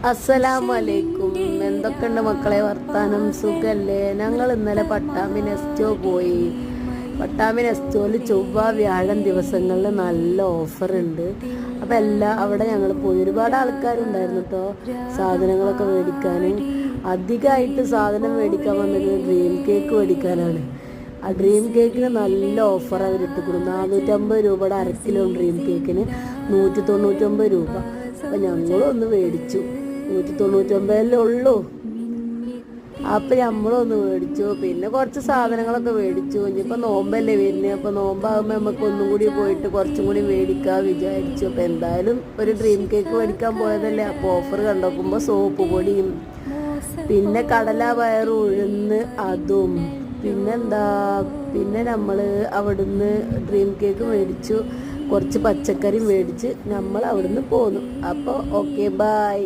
അസ്സലാമലൈക്കും. എന്തൊക്കെയുണ്ട് മക്കളെ വർത്താനം? സുഖല്ലേ? ഞങ്ങൾ ഇന്നലെ പട്ടാമ്പി നെസ്റ്റോ പോയി. പട്ടാമ്പി നെസ്റ്റോയിൽ ചൊവ്വ വ്യാഴം ദിവസങ്ങളിൽ നല്ല ഓഫറുണ്ട്. അപ്പം അവിടെ ഞങ്ങൾ പോയി. ഒരുപാട് ആൾക്കാരുണ്ടായിരുന്നു കേട്ടോ സാധനങ്ങളൊക്കെ മേടിക്കാൻ. അധികമായിട്ട് സാധനം മേടിക്കാൻ വന്നത് ഡ്രീം കേക്ക് മേടിക്കാനാണ്. ആ ഡ്രീം കേക്കിന് നല്ല ഓഫർ അവരിട്ട് കൊടുക്കും. 450 രൂപയുടെ 1 കിലോ ഡ്രീം കേക്കിന് 199 രൂപ. അപ്പം ഞങ്ങളൊന്ന് മേടിച്ചു. 199 ഉള്ളൂ. അപ്പം നമ്മളൊന്ന് മേടിച്ചു. പിന്നെ കുറച്ച് സാധനങ്ങളൊക്കെ മേടിച്ചു. ഇനിയിപ്പോൾ നോമ്പല്ലേ വരുന്നത്. അപ്പോൾ നോമ്പാകുമ്പോൾ നമുക്ക് ഒന്നും കൂടി പോയിട്ട് കുറച്ചും കൂടി മേടിക്കാൻ വിചാരിച്ചു. അപ്പോൾ എന്തായാലും ഒരു ഡ്രീം കേക്ക് മേടിക്കാൻ പോയതല്ലേ. അപ്പോൾ ഓഫർ കണ്ടുനോക്കുമ്പോൾ സോപ്പ് പൊടിയും പിന്നെ കടല പയർ ഉഴുന്ന് അതും പിന്നെ നമ്മൾ അവിടുന്ന് ഡ്രീം കേക്ക് മേടിച്ചു. കുറച്ച് പച്ചക്കറി മേടിച്ച് നമ്മൾ അവിടുന്ന് പോന്നു. അപ്പോൾ ഓക്കെ, ബൈ.